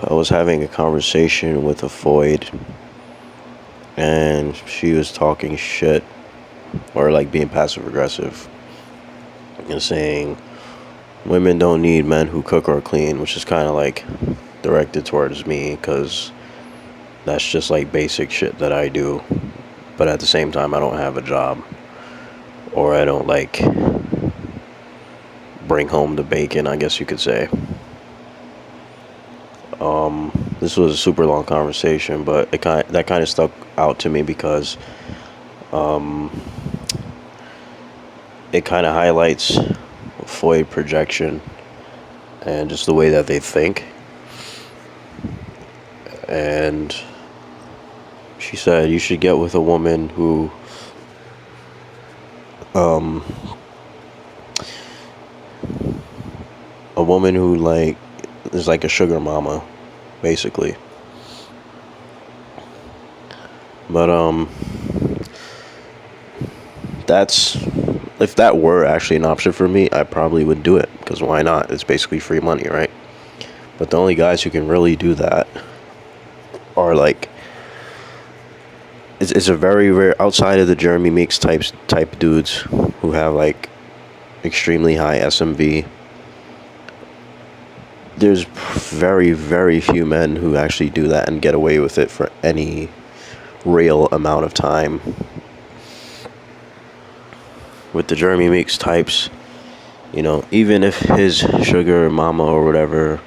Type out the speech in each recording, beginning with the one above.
I was having a conversation with a Foyd, and she was talking shit, or like being passive aggressive, and saying women don't need men who cook or clean, which is kind of like directed towards me, because that's just like basic shit that I do. But at the same time, I don't have a job, or I don't like bring home the bacon, I guess you could say. This was a super long conversation, but that kind of stuck out to me because it kind of highlights Foyd projection and just the way that they think. And she said you should get with a woman who like is like a sugar mama, basically. But that's, if that were actually an option for me, I probably would do it, because why not? It's basically free money, right? But the only guys who can really do that are like, it's a very rare, outside of the Jeremy Meeks type dudes who have like extremely high SMV. There's very, very few men who actually do that and get away with it for any real amount of time. With the Jeremy Meeks types, even if his sugar mama or whatever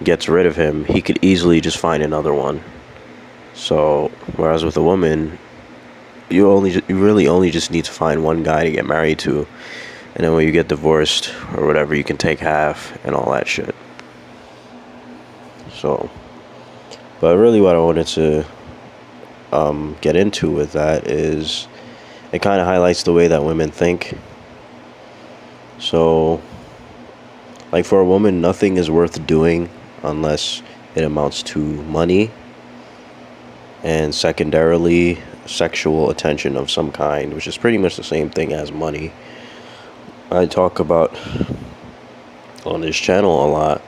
gets rid of him, he could easily just find another one. So, whereas with a woman, you really only just need to find one guy to get married to, and then when you get divorced or whatever, you can take half and all that shit. So, but really what I wanted to get into with that is it kind of highlights the way that women think. So, like for a woman, nothing is worth doing unless it amounts to money, and secondarily, sexual attention of some kind, which is pretty much the same thing as money. I talk about on this channel a lot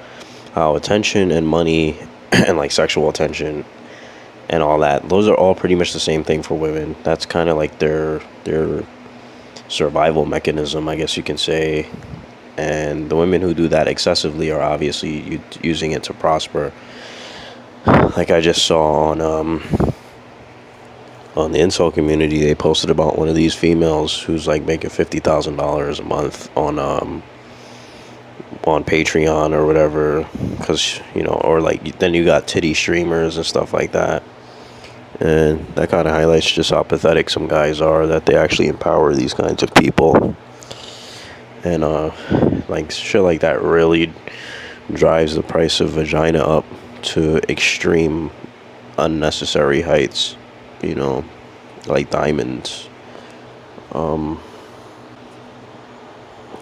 how attention and money and like sexual attention and all that, those are all pretty much the same thing for women. That's kind of like their survival mechanism, I guess you can say. And the women who do that excessively are obviously using it to prosper. Like I just saw on the insult community, they posted about one of these females who's like making $50,000 a month on Patreon or whatever, because or like then you got titty streamers and stuff like that, and that kind of highlights just how pathetic some guys are, that they actually empower these kinds of people. And like shit like that really drives the price of vagina up to extreme unnecessary heights, like diamonds.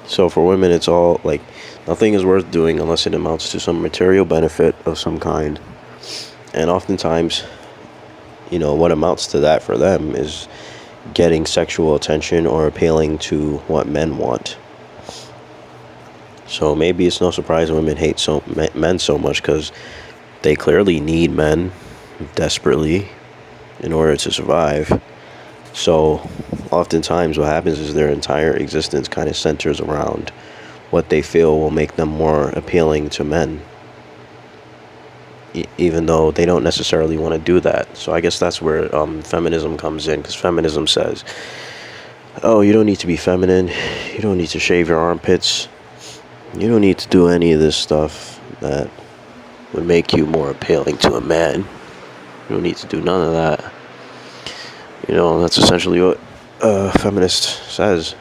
So for women, it's all like nothing is worth doing unless it amounts to some material benefit of some kind. And oftentimes, what amounts to that for them is getting sexual attention or appealing to what men want. So maybe it's no surprise women hate men so much, because they clearly need men desperately in order to survive. So oftentimes what happens is their entire existence kind of centers around what they feel will make them more appealing to men, even though they don't necessarily want to do that. So I guess that's where feminism comes in, because feminism says, oh, you don't need to be feminine, you don't need to shave your armpits, you don't need to do any of this stuff that would make you more appealing to a man. You don't need to do none of that. That's essentially what a feminist says.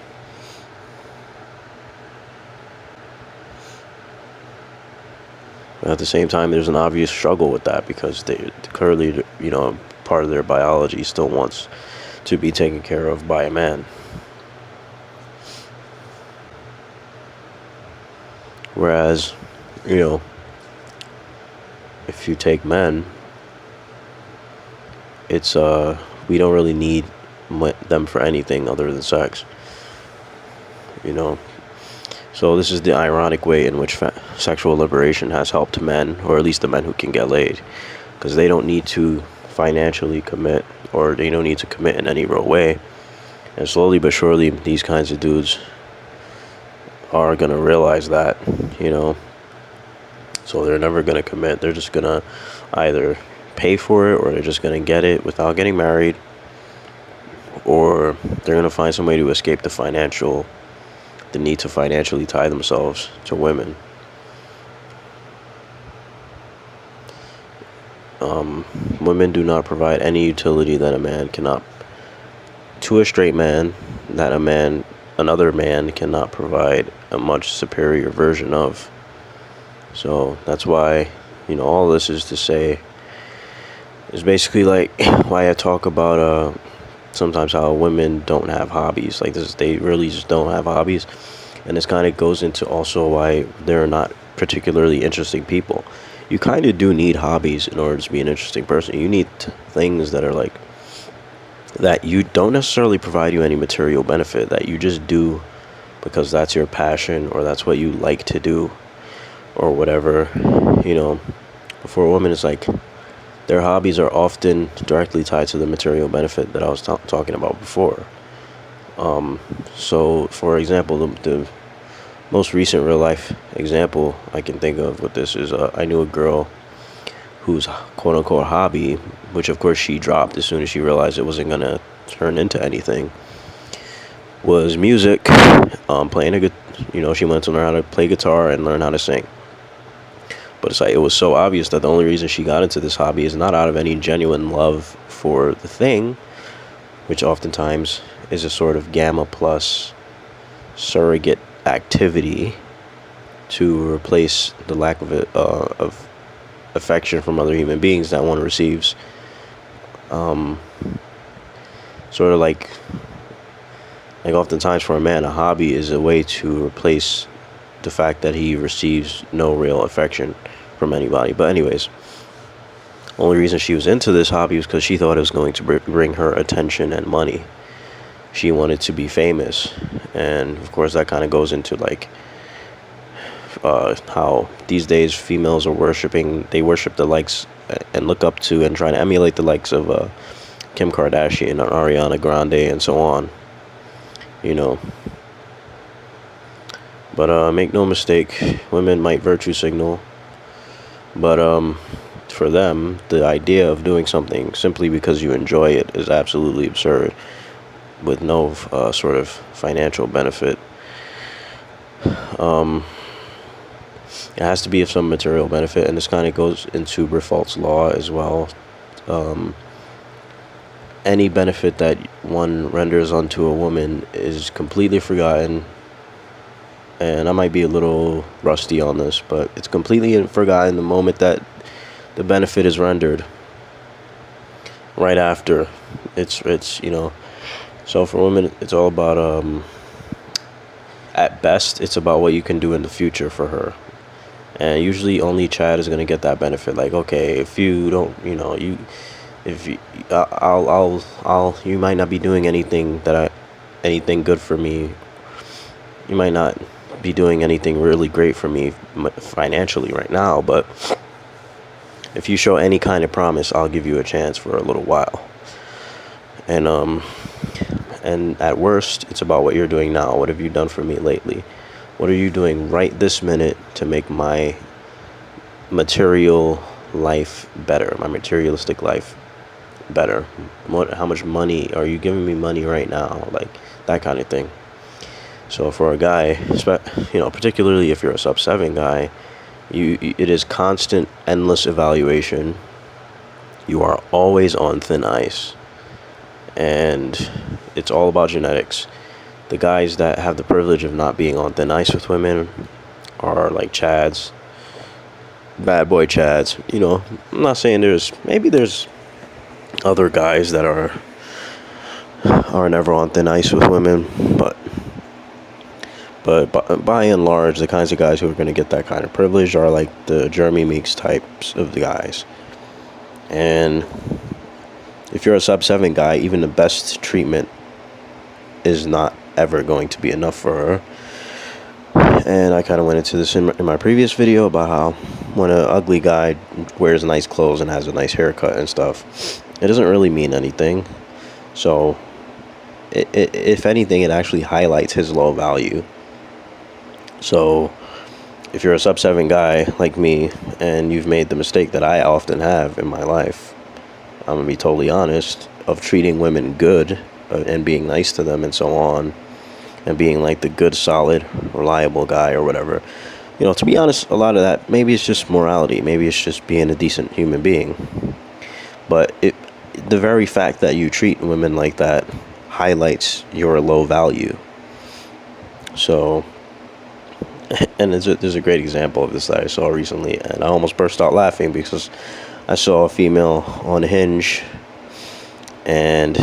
But at the same time, there's an obvious struggle with that, because they clearly, part of their biology still wants to be taken care of by a man. Whereas, if you take men, it's we don't really need them for anything other than sex. So this is the ironic way in which sexual liberation has helped men, or at least the men who can get laid, because they don't need to financially commit, or they don't need to commit in any real way. And slowly but surely, these kinds of dudes are going to realize that, you know. So they're never going to commit. They're just going to either pay for it, or they're just going to get it without getting married, or they're going to find some way to escape the need to financially tie themselves to women. Women do not provide any utility that a man cannot, to a straight man, that another man cannot provide a much superior version of. So that's why, all this is to say, is basically like why I talk about sometimes how women don't have hobbies. Like this, they really just don't have hobbies, and this kind of goes into also why they're not particularly interesting people. You kind of do need hobbies in order to be an interesting person. You need things that are like that you don't necessarily provide you any material benefit, that you just do because that's your passion, or that's what you like to do, or whatever. For a woman, it's like their hobbies are often directly tied to the material benefit that I was talking about before. So, for example, the most recent real life example I can think of with this is I knew a girl whose quote unquote hobby, which of course she dropped as soon as she realized it wasn't going to turn into anything, was music. Playing a good, she went to learn how to play guitar and learn how to sing. But it's like, it was so obvious that the only reason she got into this hobby is not out of any genuine love for the thing, which oftentimes is a sort of gamma plus surrogate activity to replace the lack of affection from other human beings that one receives. Sort of like oftentimes for a man, a hobby is a way to replace the fact that he receives no real affection from anybody. But anyways, only reason she was into this hobby was because she thought it was going to bring her attention and money. She wanted to be famous, and of course that kind of goes into like how these days females are worship the likes and look up to and try to emulate the likes of Kim Kardashian and Ariana Grande and so on, But make no mistake, women might virtue signal, but for them, the idea of doing something simply because you enjoy it is absolutely absurd, with no sort of financial benefit. It has to be of some material benefit, and this kind of goes into Briffault's law as well. Any benefit that one renders unto a woman is completely forgotten. And I might be a little rusty on this, but it's completely forgotten the moment that the benefit is rendered. Right after, it's So for women, it's all about at best, it's about what you can do in the future for her. And usually, only Chad is gonna get that benefit. Like, okay, if you don't, you might not be doing anything anything good for me. You might not be doing anything really great for me financially right now, but if you show any kind of promise, I'll give you a chance for a little while. And at worst, it's about what you're doing now. What have you done for me lately? What are you doing right this minute to make my material life better, my materialistic life better? How much money are you giving me money right now? Like that kind of thing. So for a guy, particularly if you're a sub-7 guy, it is constant, endless evaluation. You are always on thin ice, and it's all about genetics. The guys that have the privilege of not being on thin ice with women are like Chads, bad boy Chads. I'm not saying there's other guys that are never on thin ice with women, but by and large, the kinds of guys who are going to get that kind of privilege are like the Jeremy Meeks types of the guys. And if you're a sub-7 guy, even the best treatment is not ever going to be enough for her. And I kind of went into this in my previous video about how when an ugly guy wears nice clothes and has a nice haircut and stuff, it doesn't really mean anything. So, if anything, it actually highlights his low value. So, if you're a sub-7 guy like me and you've made the mistake that I often have in my life, I'm going to be totally honest, of treating women good and being nice to them and so on, and being like the good, solid, reliable guy or whatever. You know, to be honest, a lot of that, maybe it's just morality. Maybe it's just being a decent human being. But the very fact that you treat women like that highlights your low value. So, and there's a great example of this that I saw recently, and I almost burst out laughing because I saw a female on Hinge, and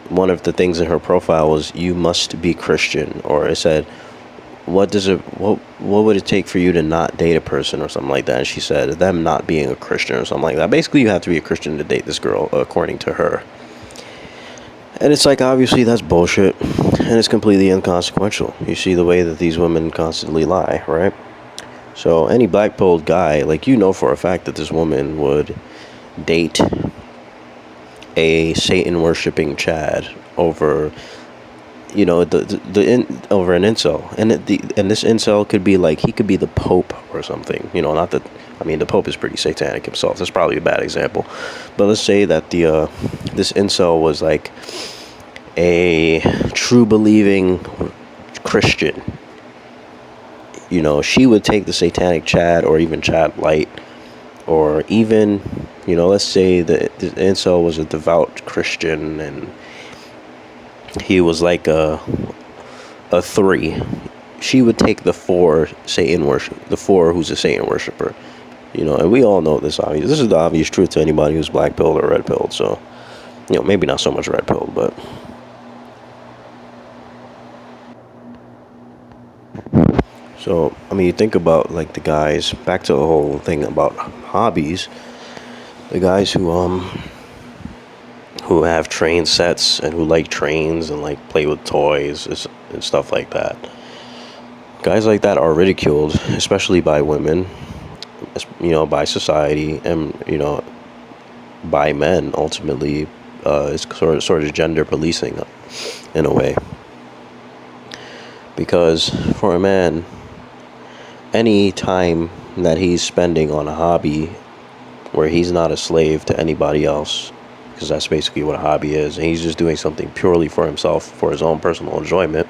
one of the things in her profile was, "You must be Christian," or it said, what would it take for you to not date a person or something like that? And she said, them not being a Christian or something like that. Basically, you have to be a Christian to date this girl, according to her. And it's like, obviously, that's bullshit, and it's completely inconsequential. You see the way that these women constantly lie, right? So any black-pilled guy, like, you know for a fact that this woman would date a Satan-worshipping Chad over, you know, over an incel. And this incel could be like, he could be the Pope or something. You know, not that, I mean, the Pope is pretty satanic himself. That's probably a bad example. But let's say that this incel was like a true believing Christian. You know, she would take the satanic Chad, or even Chad Light, or even, you know, let's say that the incel was a devout Christian and he was like a 3. She would take the 4 Satan worship, the 4 who's a Satan worshiper. You know, and we all know this obvious. This is the obvious truth to anybody who's black pilled or red pilled. So, you know, maybe not so much red pilled, but so, I mean, you think about like the guys, back to the whole thing about hobbies, the guys who have train sets and who like trains and like play with toys and stuff like that. Guys like that are ridiculed, especially by women, you know, by society, and, you know, by men ultimately. It's sort of gender policing in a way. Because for a man, any time that he's spending on a hobby where he's not a slave to anybody else, because that's basically what a hobby is, and he's just doing something purely for himself, for his own personal enjoyment,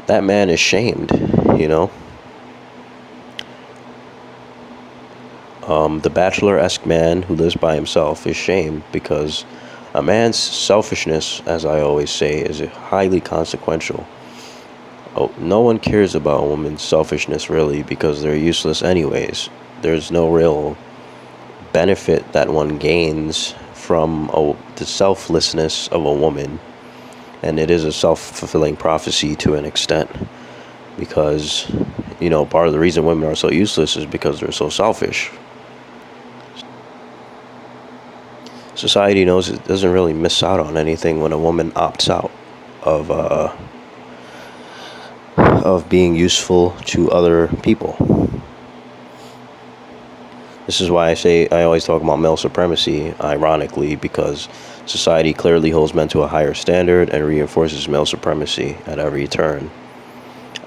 that man is shamed, you know? The bachelor-esque man who lives by himself is shamed because a man's selfishness, as I always say, is highly consequential. Oh, no one cares about a woman's selfishness, really, because they're useless anyways. There's no real benefit that one gains from the selflessness of a woman. And it is a self-fulfilling prophecy to an extent. Because, you know, part of the reason women are so useless is because they're so selfish. Society knows it doesn't really miss out on anything when a woman opts out of being useful to other people. This is why I always talk about male supremacy, ironically, because society clearly holds men to a higher standard and reinforces male supremacy at every turn.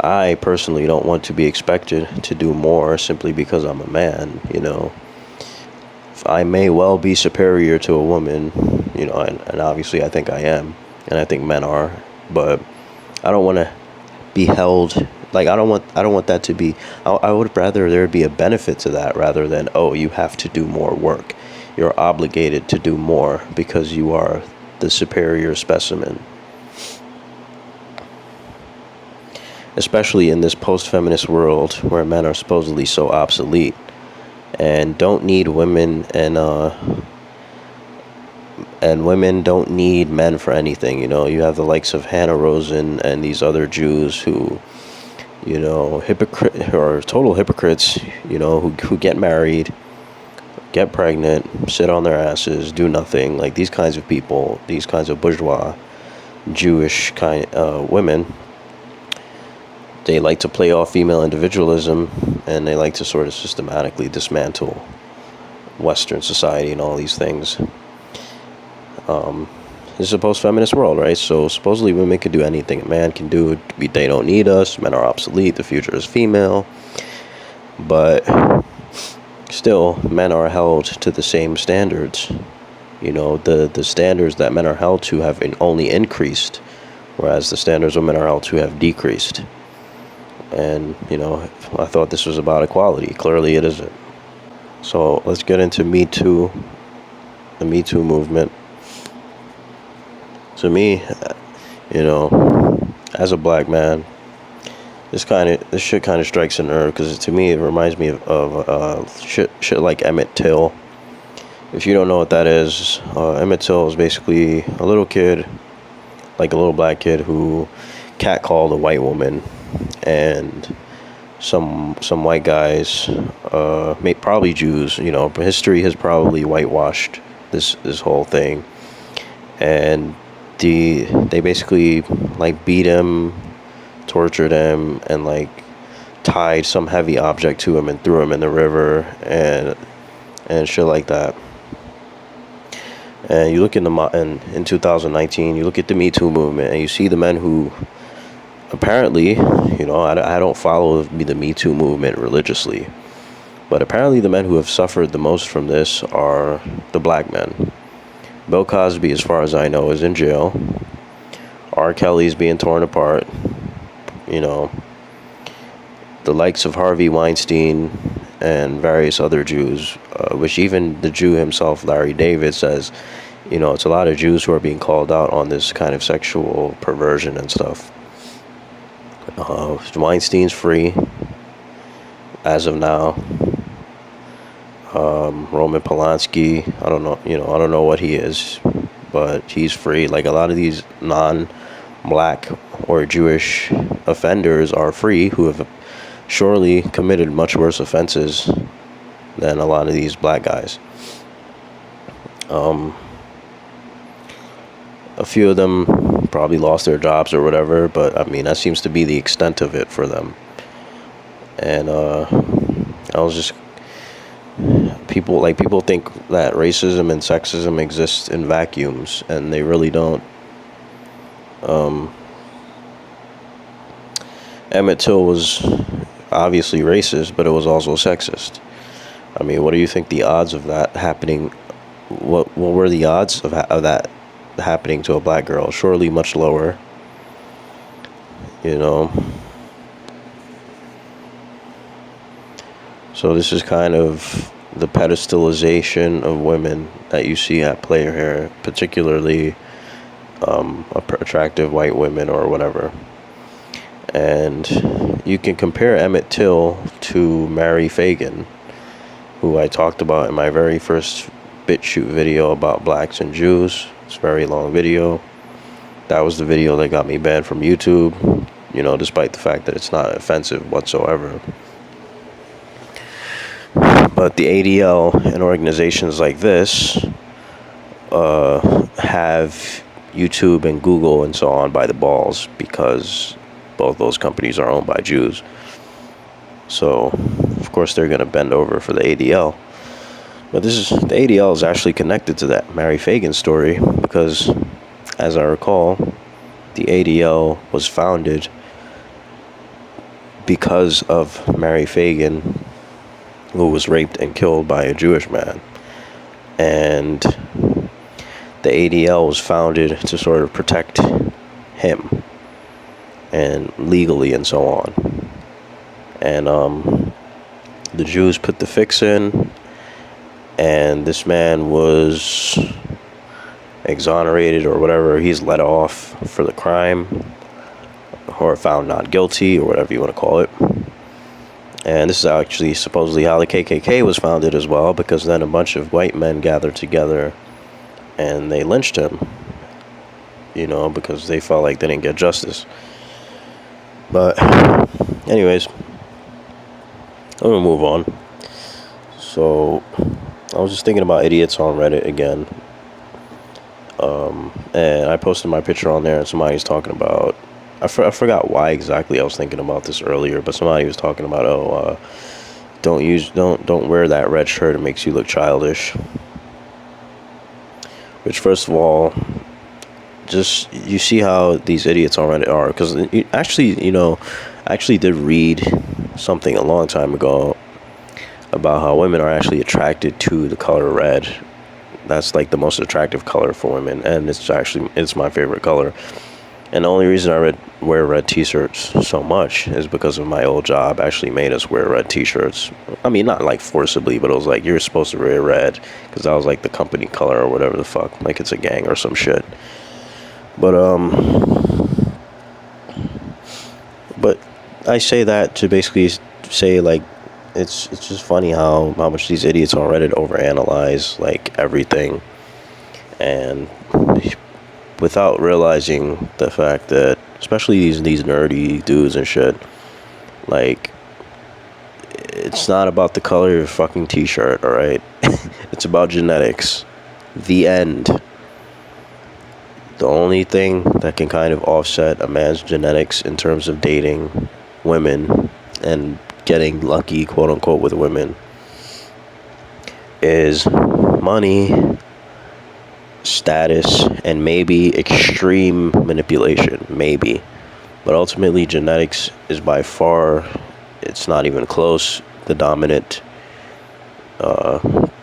I personally don't want to be expected to do more simply because I'm a man, you know. I may well be superior to a woman, you know, and obviously I think I am, and I think men are, but I don't want to be held, like, I don't want that to be, I would rather there be a benefit to that rather than, oh, you have to do more work. You're obligated to do more because you are the superior specimen. Especially in this post-feminist world where men are supposedly so obsolete and don't need women, and women don't need men for anything. You know, you have the likes of Hannah Rosen and these other Jews who, you know, are total hypocrites, you know, who get married, get pregnant, sit on their asses, do nothing. Like, these kinds of people, these kinds of bourgeois Jewish women, they like to play off female individualism, and they like to sort of systematically dismantle Western society and all these things. This is a post-feminist world, right? So supposedly women can do anything a man can do. They don't need us. Men are obsolete. The future is female. But still, men are held to the same standards. You know, the standards that men are held to have only increased, whereas the standards women are held to have decreased. And, you know, I thought this was about equality. Clearly it isn't. So let's get into Me Too, the Me Too movement. To me, you know, as a black man, this shit kind of strikes a nerve, because to me it reminds me of shit like Emmett Till. If you don't know what that is, Emmett Till is basically a little kid, like a little black kid, who catcalled a white woman, and some white guys, probably Jews. You know, history has probably whitewashed this whole thing, and they basically like beat him, tortured him, and like tied some heavy object to him and threw him in the river and shit like that. And you look in 2019, you look at the Me Too movement, and you see the men who apparently, you know, I don't follow the Me Too movement religiously, but apparently the men who have suffered the most from this are the black men. Bill Cosby, as far as I know, is in jail. R. Kelly's being torn apart. You know, the likes of Harvey Weinstein and various other Jews, which even the Jew himself, Larry David, says, you know, it's a lot of Jews who are being called out on this kind of sexual perversion and stuff. Weinstein's free as of now. Roman Polanski, I don't know what he is, but he's free. Like, a lot of these non-black or Jewish offenders are free, who have surely committed much worse offenses than a lot of these black guys. A few of them probably lost their jobs or whatever, but I mean, that seems to be the extent of it for them. And I was just people think that racism and sexism exist in vacuums, and they really don't. Emmett Till was obviously racist, but it was also sexist. I mean, what do you think the odds of that happening? What were the odds of that happening to a black girl? Surely much lower. You know. So this is kind of the pedestalization of women that you see at play here, particularly attractive white women or whatever. And you can compare Emmett Till to Mary Fagan, who I talked about in my very first BitChute video about blacks and Jews. It's a very long video. That was the video that got me banned from YouTube, you know, despite the fact that it's not offensive whatsoever. But the ADL and organizations like this have YouTube and Google and so on by the balls, because both those companies are owned by Jews. So, of course, they're going to bend over for the ADL. But the ADL is actually connected to that Mary Fagan story, because, as I recall, the ADL was founded because of Mary Fagan, who was raped and killed by a Jewish man. And the ADL was founded to sort of protect him, and legally and so on. And the Jews put the fix in, and this man was exonerated or whatever. He's let off for the crime, or found not guilty, or whatever you want to call it. And this is actually supposedly how the KKK was founded as well, because then a bunch of white men gathered together and they lynched him, you know, because they felt like they didn't get justice. But anyways, I'm gonna move on. So I was just thinking about idiots on Reddit again, and I posted my picture on there, and somebody's talking about I forgot why exactly I was thinking about this earlier, but somebody was talking about, don't wear that red shirt, it makes you look childish. Which, first of all, just, you see how these idiots already are, because actually, I actually did read something a long time ago about how women are actually attracted to the color red. That's like the most attractive color for women, and it's my favorite color. And the only reason I wear red t-shirts so much is because of my old job actually made us wear red t-shirts. I mean, not like forcibly, but it was like, you're supposed to wear red, because that was like the company color or whatever the fuck, like it's a gang or some shit. But I say that to basically say, like, it's just funny how much these idiots on Reddit overanalyze like everything, and without realizing the fact that, especially these nerdy dudes and shit, like, it's not about the color of your fucking t-shirt, all right? It's about genetics. The end. The only thing that can kind of offset a man's genetics in terms of dating women and getting lucky, quote unquote, with women is money, status, and maybe extreme manipulation. Maybe. But ultimately, genetics is by far, it's not even close, the dominant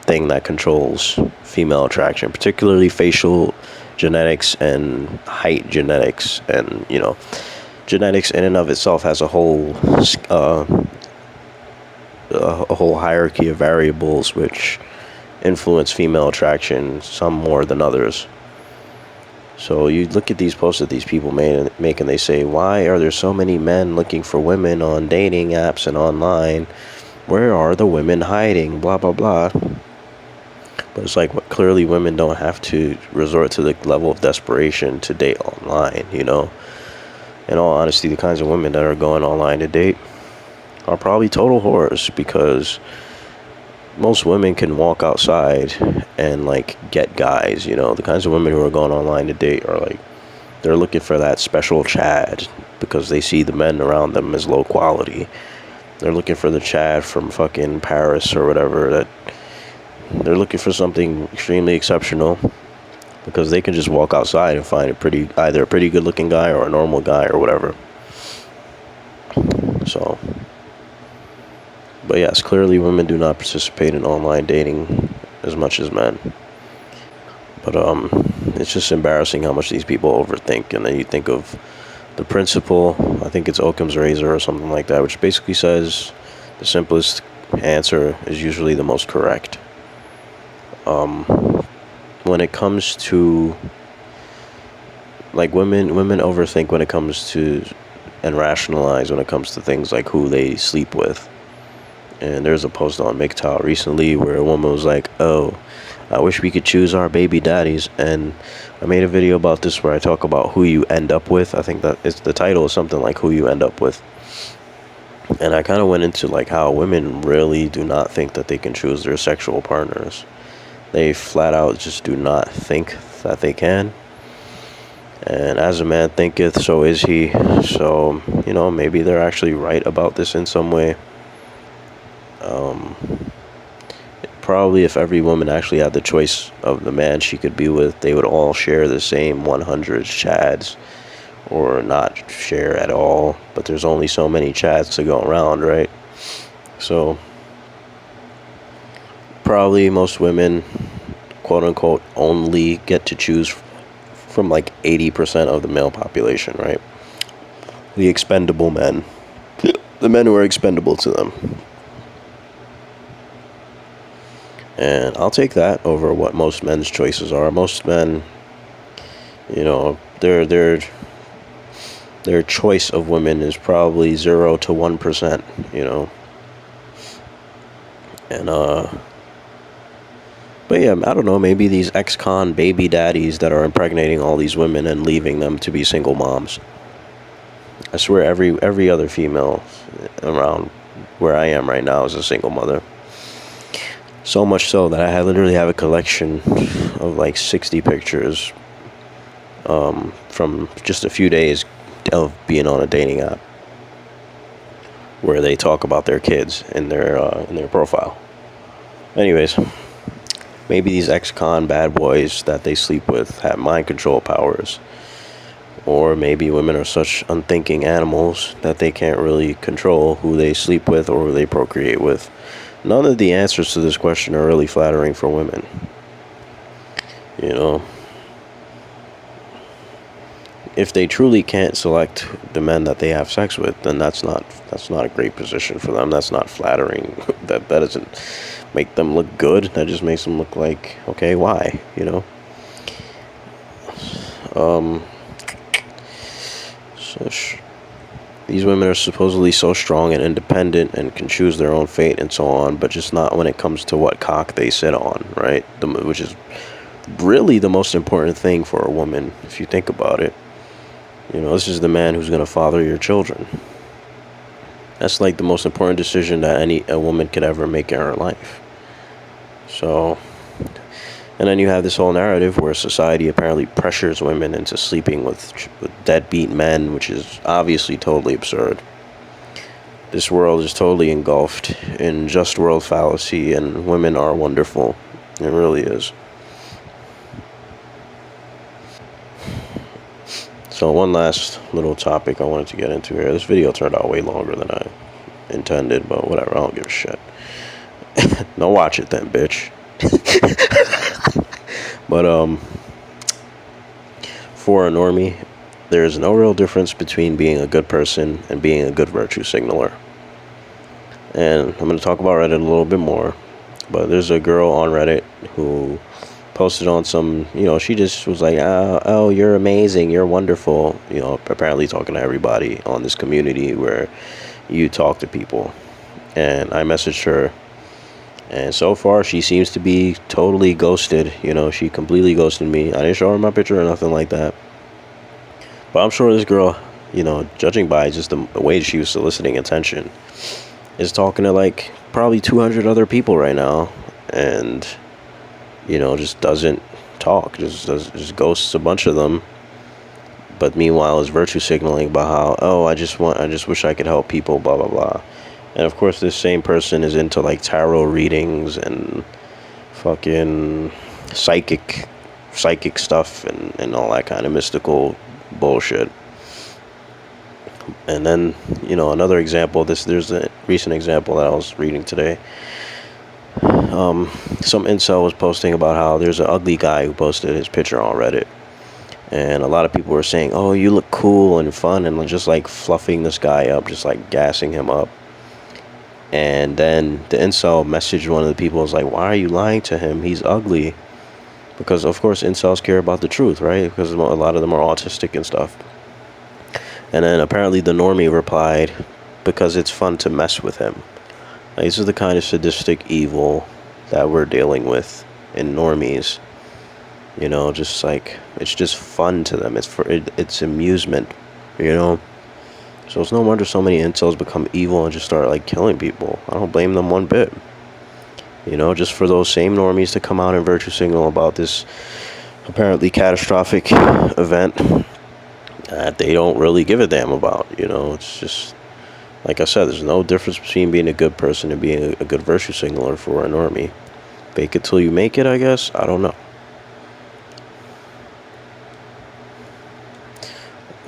thing that controls female attraction, particularly facial genetics and height genetics. And genetics in and of itself has a whole hierarchy of variables which influence female attraction, some more than others. So you look at these posts that these people make, and they say, why are there so many men looking for women on dating apps and online? Where are the women hiding? Blah blah blah. But it's like, clearly women don't have to resort to the level of desperation to date online, In all honesty, the kinds of women that are going online to date are probably total whores, because most women can walk outside and like get guys. The kinds of women who are going online to date are like, they're looking for that special Chad because they see the men around them as low quality. They're looking for the Chad from fucking Paris or whatever. That they're looking for something extremely exceptional, because they can just walk outside and find either a pretty good looking guy or a normal guy or whatever. So, but yes, clearly women do not participate in online dating as much as men. But it's just embarrassing how much these people overthink. And then you think of the principle, I think it's Occam's razor or something like that, which basically says the simplest answer is usually the most correct. When it comes to, like, women overthink when it comes to, and rationalize when it comes to things like who they sleep with. And there's a post on MGTOW recently where a woman was like, oh, I wish we could choose our baby daddies. And I made a video about this where I talk about who you end up with. I think that the title is something like who you end up with. And I kind of went into like how women really do not think that they can choose their sexual partners. They flat out just do not think that they can. And as a man thinketh, so is he. So, maybe they're actually right about this in some way. Probably if every woman actually had the choice of the man she could be with, they would all share the same 100 chads, or not share at all. But there's only so many chads to go around, right? So probably most women, quote unquote, only get to choose from like 80% of the male population, right? The expendable men. The men who are expendable to them. And I'll take that over what most men's choices are. Most men, their choice of women is probably 0 to 1%, And but yeah, I don't know, maybe these ex-con baby daddies that are impregnating all these women and leaving them to be single moms. I swear every other female around where I am right now is a single mother. So much so that I literally have a collection of like 60 pictures from just a few days being on a dating app where they talk about their kids in their profile. Anyways, maybe these ex-con bad boys that they sleep with have mind control powers. Or maybe women are such unthinking animals that they can't really control who they sleep with or who they procreate with. None of the answers to this question are really flattering for women. You know, if they truly can't select the men that they have sex with, then that's not a great position for them. That's not flattering. that doesn't make them look good. That just makes them look like, okay, why? You know. These women are supposedly so strong and independent and can choose their own fate and so on, but just not when it comes to what cock they sit on, right? Which is really the most important thing for a woman, if you think about it. You know, this is the man who's going to father your children. That's like the most important decision that a woman could ever make in her life. So, and then you have this whole narrative where society apparently pressures women into sleeping with deadbeat men, which is obviously totally absurd. This world is totally engulfed in just world fallacy, and women are wonderful. It really is. So one last little topic I wanted to get into here. This video turned out way longer than I intended, but whatever, I don't give a shit. Don't watch it then, bitch. But for a normie, there is no real difference between being a good person and being a good virtue signaler. And I'm going to talk about Reddit a little bit more, but there's a girl on Reddit who posted on some, you know, she just was like, oh, you're amazing, you're wonderful, you know, apparently talking to everybody on this community where you talk to people. And I messaged her, and so far she seems to be totally ghosted. You know, she completely ghosted me. I didn't show her my picture or nothing like that, but I'm sure this girl, you know, judging by just the way she was soliciting attention, is talking to like probably 200 other people right now, and you know, just doesn't talk, just ghosts a bunch of them. But meanwhile is virtue signaling about how, oh, I just wish I could help people, blah blah blah. And of course this same person is into like tarot readings and fucking psychic stuff and all that kind of mystical bullshit. And then, you know, another example, there's a recent example that I was reading today. Some incel was posting about how there's an ugly guy who posted his picture on Reddit, and a lot of people were saying, oh, you look cool and fun, and just like fluffing this guy up, just like gassing him up. And then the incel messaged one of the people, was like, why are you lying to him? He's ugly. Because of course incels care about the truth, right? Because a lot of them are autistic and stuff. And then apparently the normie replied, because it's fun to mess with him. Like, this is the kind of sadistic evil that we're dealing with in normies. You know, just like, it's just fun to them. It's amusement, you know. So it's no wonder so many incels become evil and just start like killing people. I don't blame them one bit. You know, just for those same normies to come out and virtue signal about this apparently catastrophic event that they don't really give a damn about. You know, it's just, like I said, there's no difference between being a good person and being a good virtue signaler for a normie. Fake it till you make it, I guess. I don't know.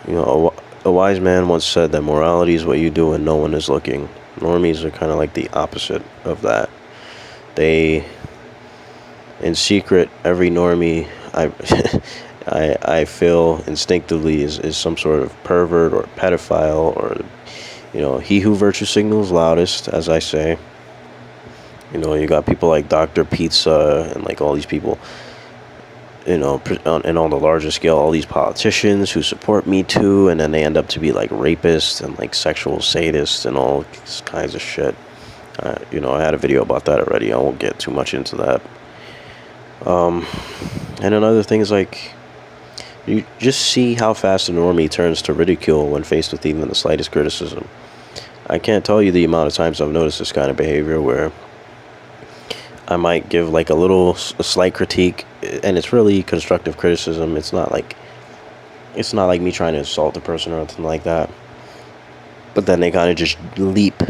You know, a wise man once said that morality is what you do when no one is looking. Normies are kind of like the opposite of that. They, in secret, every normie, I feel instinctively is some sort of pervert or pedophile, or, you know, he who virtue signals loudest, as I say. You know, you got people like Dr. Pizza and like all these people, you know, and on the larger scale, all these politicians who support Me Too, and then they end up to be like rapists and like sexual sadists and all kinds of shit. You know, I had a video about that already. I won't get too much into that. And another thing is like, you just see how fast a normie turns to ridicule when faced with even the slightest criticism. I can't tell you the amount of times I've noticed this kind of behavior where I might give like a slight critique, and it's really constructive criticism. It's not like it's not like me trying to insult the person or anything like that. But then they kind of just leap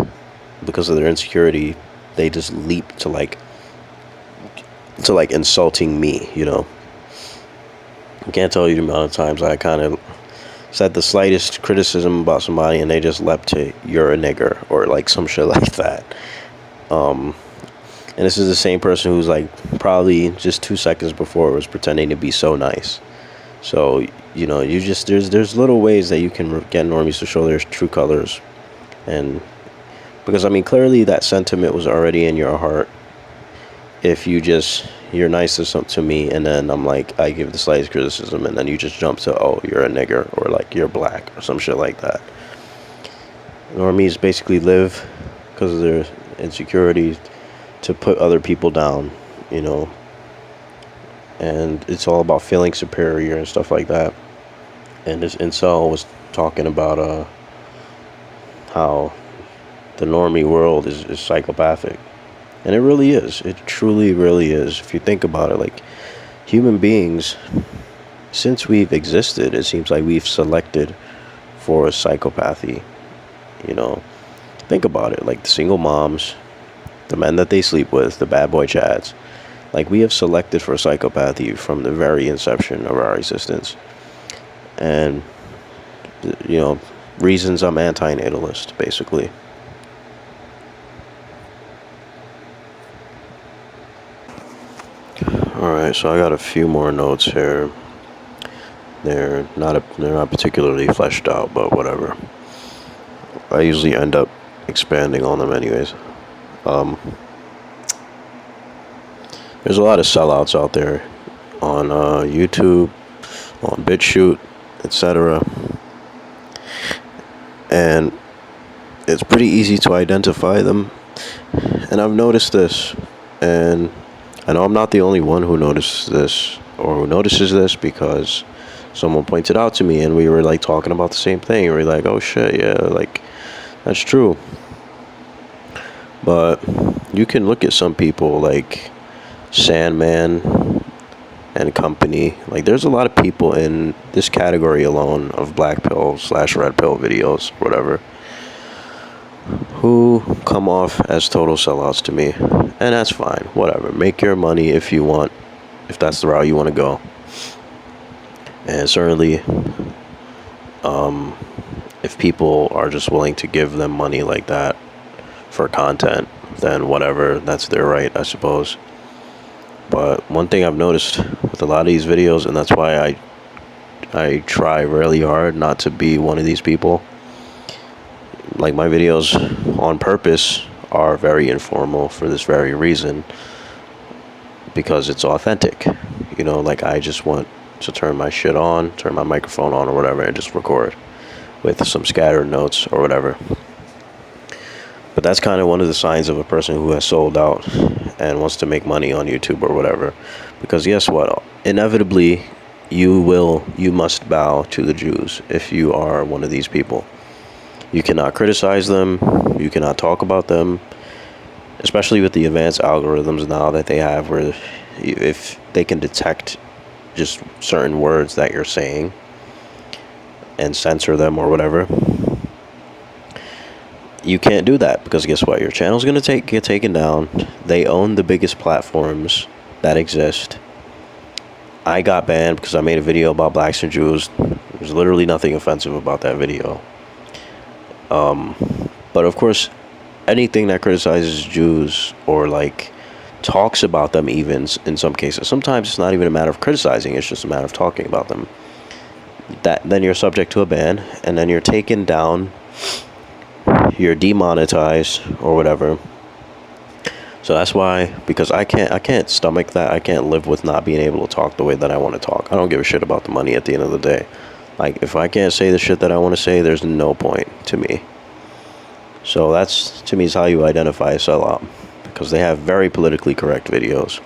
because of their insecurity. They just leap to like insulting me, you know. I can't tell you the amount of times I kind of said the slightest criticism about somebody and they just leapt to "you're a nigger" or like some shit like that. And this is the same person who's like probably just 2 seconds before was pretending to be so nice. So, you know, you just there's little ways that you can get normies to show their true colors. And because I mean, clearly that sentiment was already in your heart. If you're nice to me, and then I'm like, I give the slightest criticism, and then you just jump to, oh, you're a nigger, or like you're black, or some shit like that. Normies basically live because of their insecurity to put other people down, you know, and it's all about feeling superior and stuff like that. And this incel was talking about how the normie world is psychopathic, and it really is. It truly, really is. If you think about it, like human beings, since we've existed, it seems like we've selected for a psychopathy. You know, think about it. Like the single moms, the men that they sleep with, the bad boy chads. Like we have selected for psychopathy from the very inception of our existence. And, you know, reasons I'm anti-natalist, basically. Alright, so I got a few more notes here. They're not particularly fleshed out, but whatever. I usually end up expanding on them anyways. There's a lot of sellouts out there on YouTube, on BitChute, etc. And it's pretty easy to identify them. And I've noticed this, and I know I'm not the only one who notices this, or who notices this, because someone pointed out to me, and we were like talking about the same thing. We were like, oh shit, yeah, like that's true. But you can look at some people like Sandman and company. Like there's a lot of people in this category alone of black pill / red pill videos, whatever, who come off as total sellouts to me. And that's fine, whatever. Make your money if you want, if that's the route you want to go. And certainly, if people are just willing to give them money like that for content, then whatever, that's their right, I suppose. But one thing I've noticed with a lot of these videos, and that's why I try really hard not to be one of these people. Like my videos on purpose are very informal for this very reason, because it's authentic. You know, like I just want to turn my shit on, turn my microphone on or whatever, and just record with some scattered notes or whatever. But that's kind of one of the signs of a person who has sold out and wants to make money on YouTube or whatever. Because guess what? Inevitably, you must bow to the Jews if you are one of these people. You cannot criticize them. You cannot talk about them. Especially with the advanced algorithms now that they have, where if they can detect just certain words that you're saying and censor them or whatever, you can't do that, because guess what? Your channel's going to get taken down. They own the biggest platforms that exist. I got banned because I made a video about blacks and Jews. There's literally nothing offensive about that video. But of course, anything that criticizes Jews or like talks about them, even in some cases, sometimes it's not even a matter of criticizing, it's just a matter of talking about them, then you're subject to a ban, and then you're taken down, you're demonetized or whatever. So that's why, because I can't stomach that. I can't live with not being able to talk the way that I want to talk. I don't give a shit about the money at the end of the day. Like, if I can't say the shit that I want to say, there's no point to me. So that's, to me, is how you identify a sellout, because they have very politically correct videos.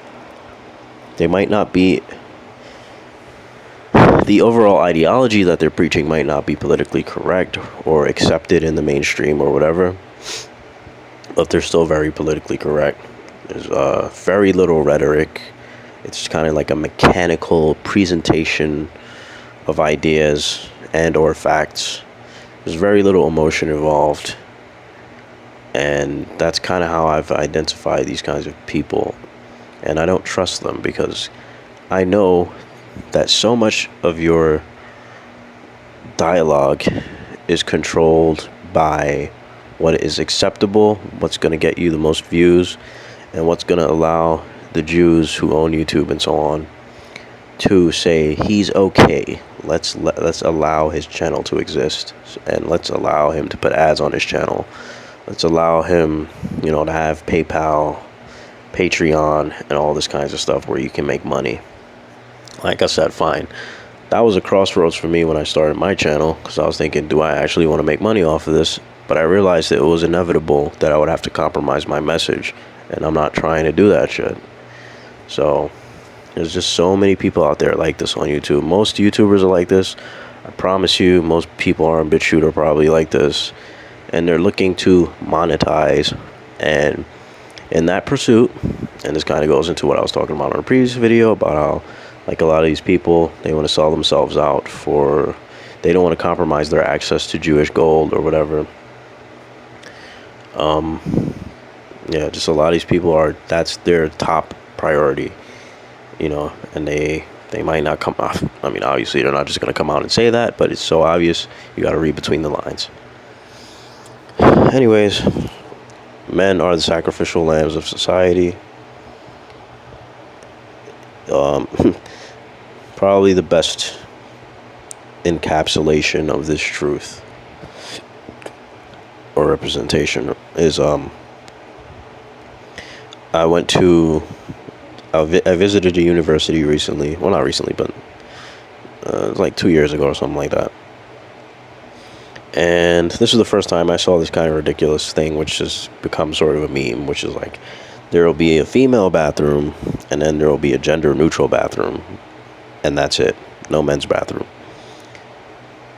They might not be, the overall ideology that they're preaching might not be politically correct or accepted in the mainstream or whatever, but they're still very politically correct. There's very little rhetoric. It's kind of like a mechanical presentation of ideas and or facts. There's very little emotion involved. And that's kind of how I've identified these kinds of people. And I don't trust them because I know that so much of your dialogue is controlled by what is acceptable, what's going to get you the most views, and what's going to allow the Jews who own YouTube and so on to say he's okay. Let's allow his channel to exist, and let's allow him to put ads on his channel. Let's allow him, to have PayPal, Patreon, and all this kinds of stuff where you can make money. Like I said, fine. That was a crossroads for me when I started my channel, because I was thinking, do I actually want to make money off of this? But I realized that it was inevitable that I would have to compromise my message, and I'm not trying to do that shit. So there's just so many people out there like this on YouTube. Most YouTubers are like this. I promise you, most people on BitChute are probably like this, and they're looking to monetize. And in that pursuit, and this kind of goes into what I was talking about in a previous video about how, like, a lot of these people, they want to sell themselves out for, they don't want to compromise their access to Jewish gold or whatever. Yeah, just a lot of these people that's their top priority, and they might not come off. I mean, obviously they're not just going to come out and say that, but it's so obvious, you got to read between the lines. Anyways, men are the sacrificial lambs of society. Probably the best encapsulation of this truth or representation is I visited a university recently. Well, not recently, but it was like 2 years ago or something like that. And this was the first time I saw this kind of ridiculous thing, which has become sort of a meme, which is like, there will be a female bathroom, and then there will be a gender-neutral bathroom, and that's it. No men's bathroom.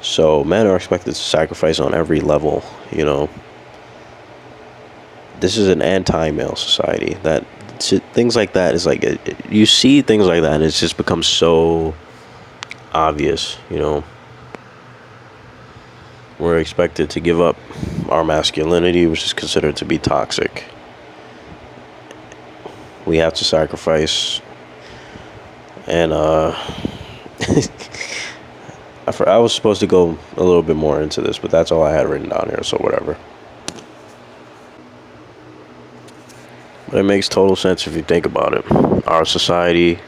So men are expected to sacrifice on every level, This is an anti-male society. That things like that is like, you see things like that, and it's just become so obvious, We're expected to give up our masculinity, which is considered to be toxic. We have to sacrifice. And I was supposed to go a little bit more into this, but that's all I had written down here, so whatever. But it makes total sense if you think about it. Our society,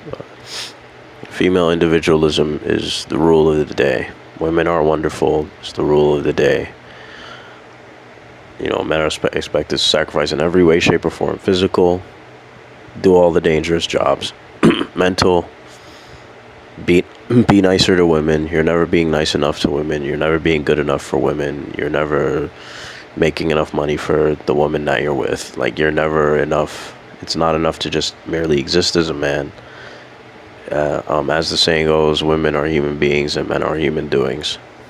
female individualism is the rule of the day. Women are wonderful. It's the rule of the day. Men are expected to sacrifice in every way, shape, or form. Physical, do all the dangerous jobs. Mental, be nicer to women. You're never being nice enough to women. You're never being good enough for women. You're never making enough money for the woman that you're with. Like, you're never enough. It's not enough to just merely exist as a man. As the saying goes, women are human beings and men are human doings.